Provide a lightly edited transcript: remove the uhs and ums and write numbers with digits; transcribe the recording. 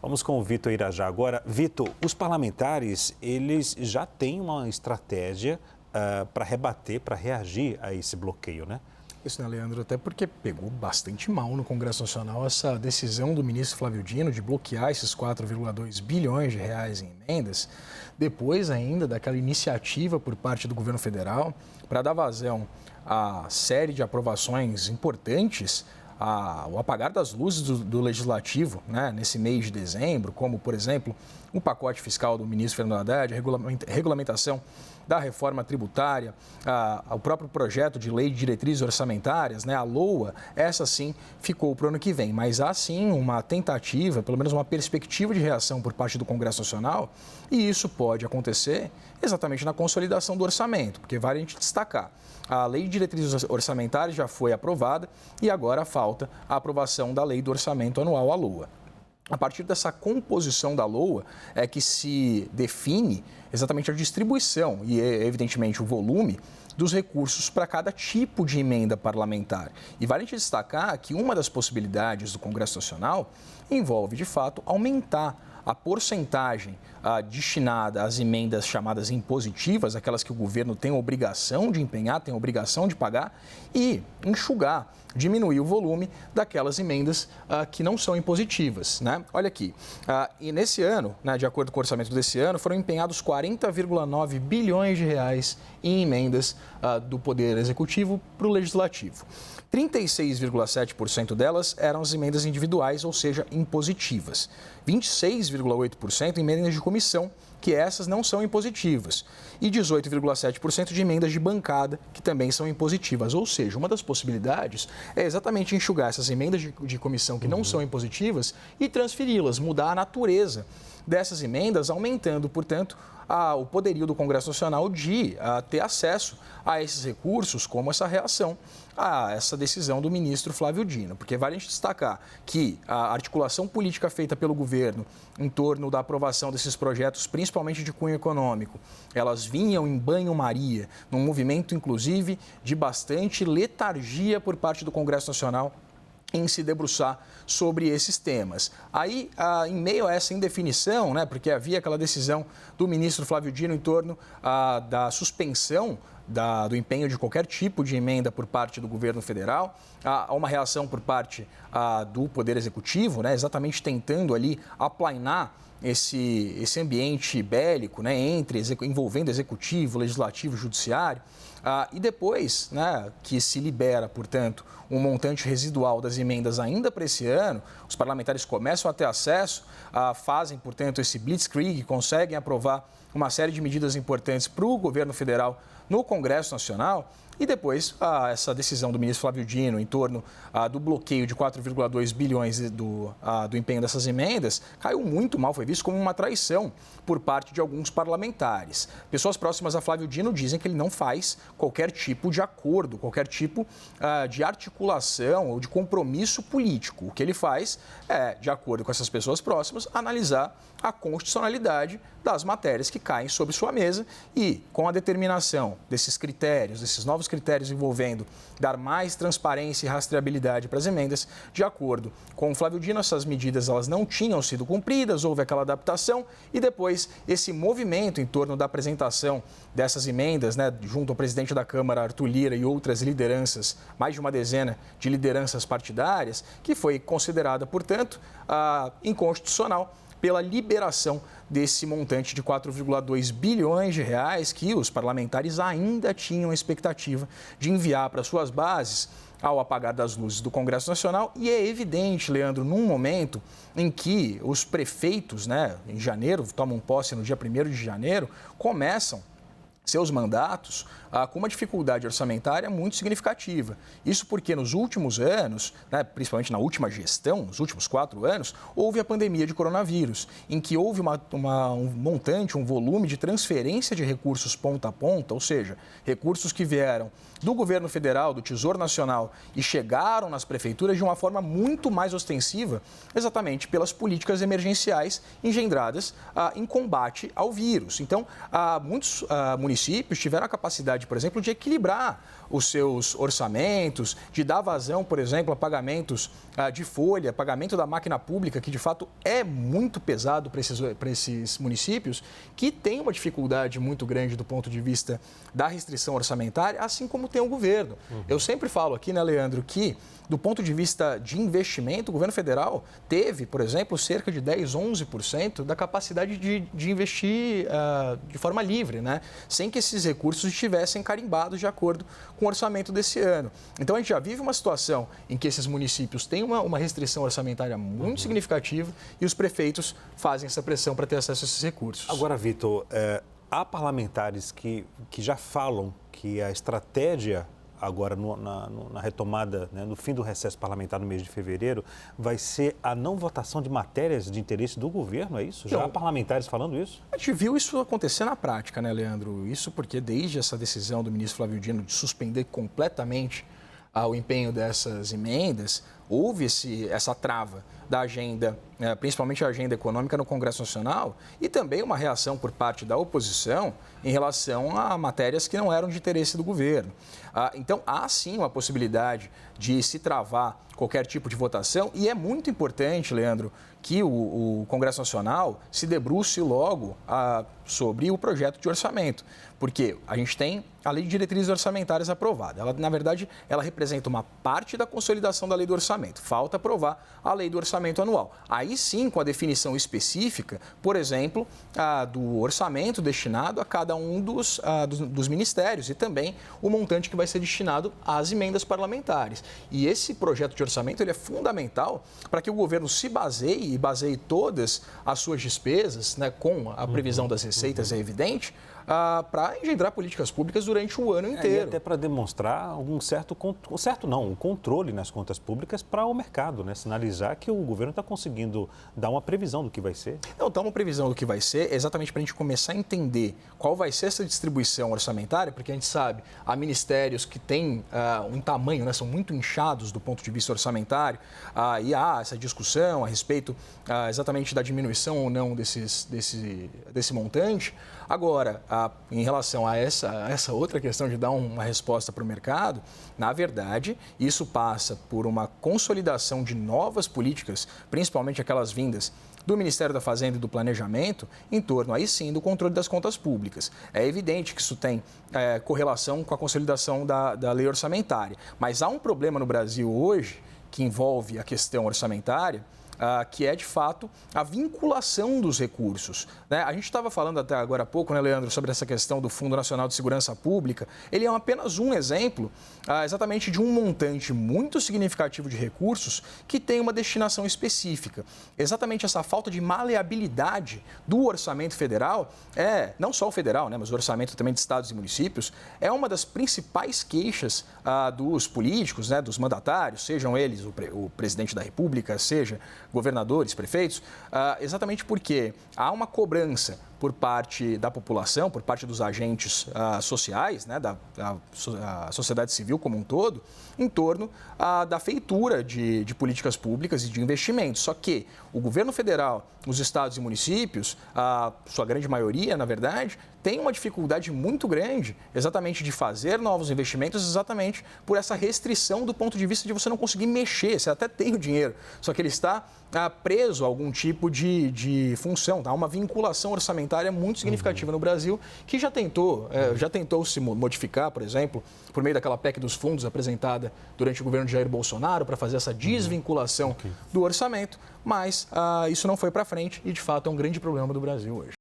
Vamos com o Vitor Irajá agora. Vitor, os parlamentares, eles já têm uma estratégia para rebater, para reagir a esse bloqueio, né? Isso, né, Leandro? Até porque pegou bastante mal no Congresso Nacional essa decisão do ministro Flávio Dino de bloquear esses 4,2 bilhões de reais em emendas, depois ainda daquela iniciativa por parte do governo federal para dar vazão a série de aprovações importantes, o apagar das luzes do Legislativo, né, nesse mês de dezembro, como, por exemplo, o pacote fiscal do ministro Fernando Haddad, a regulamentação da reforma tributária, o próprio projeto de lei de diretrizes orçamentárias, né, a LOA, essa sim ficou para o ano que vem. Mas há sim uma tentativa, pelo menos uma perspectiva de reação por parte do Congresso Nacional, e isso pode acontecer exatamente na consolidação do orçamento, porque vale a gente destacar. A lei de diretrizes orçamentárias já foi aprovada e agora falta a aprovação da lei do orçamento anual, a LOA. A partir dessa composição da LOA é que se define exatamente a distribuição e, evidentemente, o volume dos recursos para cada tipo de emenda parlamentar. E vale a gente destacar que uma das possibilidades do Congresso Nacional envolve, de fato, aumentar a porcentagem destinada às emendas chamadas impositivas, aquelas que o governo tem a obrigação de empenhar, tem a obrigação de pagar, e enxugar, diminuir o volume daquelas emendas que não são impositivas, né? Olha aqui, e nesse ano, né, de acordo com o orçamento desse ano, foram empenhados 40,9 bilhões de reais em emendas do Poder Executivo para o Legislativo. 36,7% delas eram as emendas individuais, ou seja, impositivas. 26,8% emendas de comissão, que essas não são impositivas. E 18,7% de emendas de bancada, que também são impositivas. Ou seja, uma das possibilidades é exatamente enxugar essas emendas de comissão que não são impositivas e transferi-las, mudar a natureza dessas emendas, aumentando, portanto, o poderio do Congresso Nacional de ter acesso a esses recursos, como essa reação a essa decisão do ministro Flávio Dino. Porque vale a gente destacar que a articulação política feita pelo governo em torno da aprovação desses projetos, principalmente de cunho econômico, elas vinham em banho-maria, num movimento, inclusive, de bastante letargia por parte do Congresso Nacional em se debruçar sobre esses temas. Aí, em meio a essa indefinição, né, porque havia aquela decisão do ministro Flávio Dino em torno da suspensão do empenho de qualquer tipo de emenda por parte do governo federal, há uma reação por parte do Poder Executivo, né, exatamente tentando ali aplainar esse ambiente bélico, né, envolvendo executivo, legislativo, judiciário, e depois, né, que se libera, portanto, um montante residual das emendas ainda para esse ano, os parlamentares começam a ter acesso, fazem, portanto, esse blitzkrieg, conseguem aprovar uma série de medidas importantes para o governo federal no Congresso Nacional. E depois, essa decisão do ministro Flávio Dino em torno do bloqueio de 4,2 bilhões do empenho dessas emendas caiu muito mal, foi visto como uma traição por parte de alguns parlamentares. Pessoas próximas a Flávio Dino dizem que ele não faz qualquer tipo de acordo, qualquer tipo de articulação ou de compromisso político. O que ele faz é, de acordo com essas pessoas próximas, analisar a constitucionalidade das matérias que caem sobre sua mesa e, com a determinação desses critérios, desses novos critérios envolvendo dar mais transparência e rastreabilidade para as emendas, de acordo com o Flávio Dino, essas medidas elas não tinham sido cumpridas, houve aquela adaptação e depois esse movimento em torno da apresentação dessas emendas, né, junto ao presidente da Câmara, Arthur Lira, e outras lideranças, mais de uma dezena de lideranças partidárias, que foi considerada, portanto, inconstitucional pela liberação desse montante de 4,2 bilhões de reais que os parlamentares ainda tinham a expectativa de enviar para suas bases ao apagar das luzes do Congresso Nacional. E é evidente, Leandro, num momento em que os prefeitos, né, em janeiro, tomam posse no dia 1º de janeiro, começam seus mandatos com uma dificuldade orçamentária muito significativa. Isso porque nos últimos anos, né, principalmente na última gestão, nos últimos 4 anos, houve a pandemia de coronavírus, em que houve um montante, um volume de transferência de recursos ponta a ponta, ou seja, recursos que vieram do governo federal, do Tesouro Nacional e chegaram nas prefeituras de uma forma muito mais ostensiva, exatamente pelas políticas emergenciais engendradas em combate ao vírus. Então, muitos municípios municípios tiveram a capacidade, por exemplo, de equilibrar os seus orçamentos, de dar vazão, por exemplo, a pagamentos de folha, pagamento da máquina pública, que de fato é muito pesado para esses municípios, que têm uma dificuldade muito grande do ponto de vista da restrição orçamentária, assim como tem o governo. Eu sempre falo aqui, né, Leandro, que do ponto de vista de investimento, o governo federal teve, por exemplo, cerca de 10, 11% da capacidade de investir de forma livre, né? Sem que esses recursos estivessem carimbados de acordo com o orçamento desse ano. Então, a gente já vive uma situação em que esses municípios têm uma restrição orçamentária muito significativa e os prefeitos fazem essa pressão para ter acesso a esses recursos. Agora, Vitor, há parlamentares que já falam que a estratégia agora na retomada, né, no fim do recesso parlamentar no mês de fevereiro, vai ser a não votação de matérias de interesse do governo, é isso? Já há parlamentares falando isso? A gente viu isso acontecer na prática, né, Leandro? Isso porque desde essa decisão do ministro Flávio Dino de suspender completamente o empenho dessas emendas, houve essa trava da agenda, principalmente a agenda econômica no Congresso Nacional, e também uma reação por parte da oposição em relação a matérias que não eram de interesse do governo. Então, há sim uma possibilidade de se travar qualquer tipo de votação, e é muito importante, Leandro, que o Congresso Nacional se debruce logo sobre o projeto de orçamento, porque a gente tem a Lei de Diretrizes Orçamentárias aprovada. Ela, na verdade, ela representa uma parte da consolidação da Lei do Orçamento. Falta aprovar a Lei do Orçamento Anual. Aí sim, com a definição específica, por exemplo, do orçamento destinado a cada um dos ministérios e também o montante que vai ser destinado às emendas parlamentares. E esse projeto de orçamento ele é fundamental para que o governo se baseie e baseie todas as suas despesas, né, com a previsão das receitas, é evidente, para engendrar políticas públicas durante o ano inteiro. E até para demonstrar um um controle nas contas públicas para o mercado, né? Sinalizar que o governo está conseguindo dar uma previsão do que vai ser. Não, dá uma previsão do que vai ser, exatamente para a gente começar a entender qual vai ser essa distribuição orçamentária, porque a gente sabe, há ministérios que têm um tamanho, né, são muito inchados do ponto de vista orçamentário, e há essa discussão a respeito exatamente da diminuição ou não desse montante. Agora, em relação a essa outra questão de dar uma resposta para o mercado, na verdade, isso passa por uma consolidação de novas políticas, principalmente aquelas vindas do Ministério da Fazenda e do Planejamento, em torno, aí sim, do controle das contas públicas. É evidente que isso tem correlação com a consolidação da lei orçamentária, mas há um problema no Brasil hoje que envolve a questão orçamentária, que é, de fato, a vinculação dos recursos, né? A gente estava falando até agora há pouco, né, Leandro, sobre essa questão do Fundo Nacional de Segurança Pública. Ele é apenas um exemplo, exatamente de um montante muito significativo de recursos que tem uma destinação específica. Exatamente essa falta de maleabilidade do orçamento federal, não só o federal, né, mas o orçamento também de estados e municípios, é uma das principais queixas dos políticos, né, dos mandatários, sejam eles o presidente da República, seja governadores, prefeitos, exatamente porque há uma cobrança por parte da população, por parte dos agentes sociais, né, da sociedade civil como um todo, em torno da feitura de políticas públicas e de investimentos. Só que o governo federal, os estados e municípios, sua grande maioria, na verdade, tem uma dificuldade muito grande exatamente de fazer novos investimentos, exatamente por essa restrição do ponto de vista de você não conseguir mexer. Você até tem o dinheiro, só que ele está preso a algum tipo de função. Há uma vinculação orçamentária muito significativa no Brasil, que já tentou se modificar, por exemplo, por meio daquela PEC dos fundos apresentada durante o governo de Jair Bolsonaro para fazer essa desvinculação do orçamento, mas isso não foi para frente e, de fato, é um grande problema do Brasil hoje.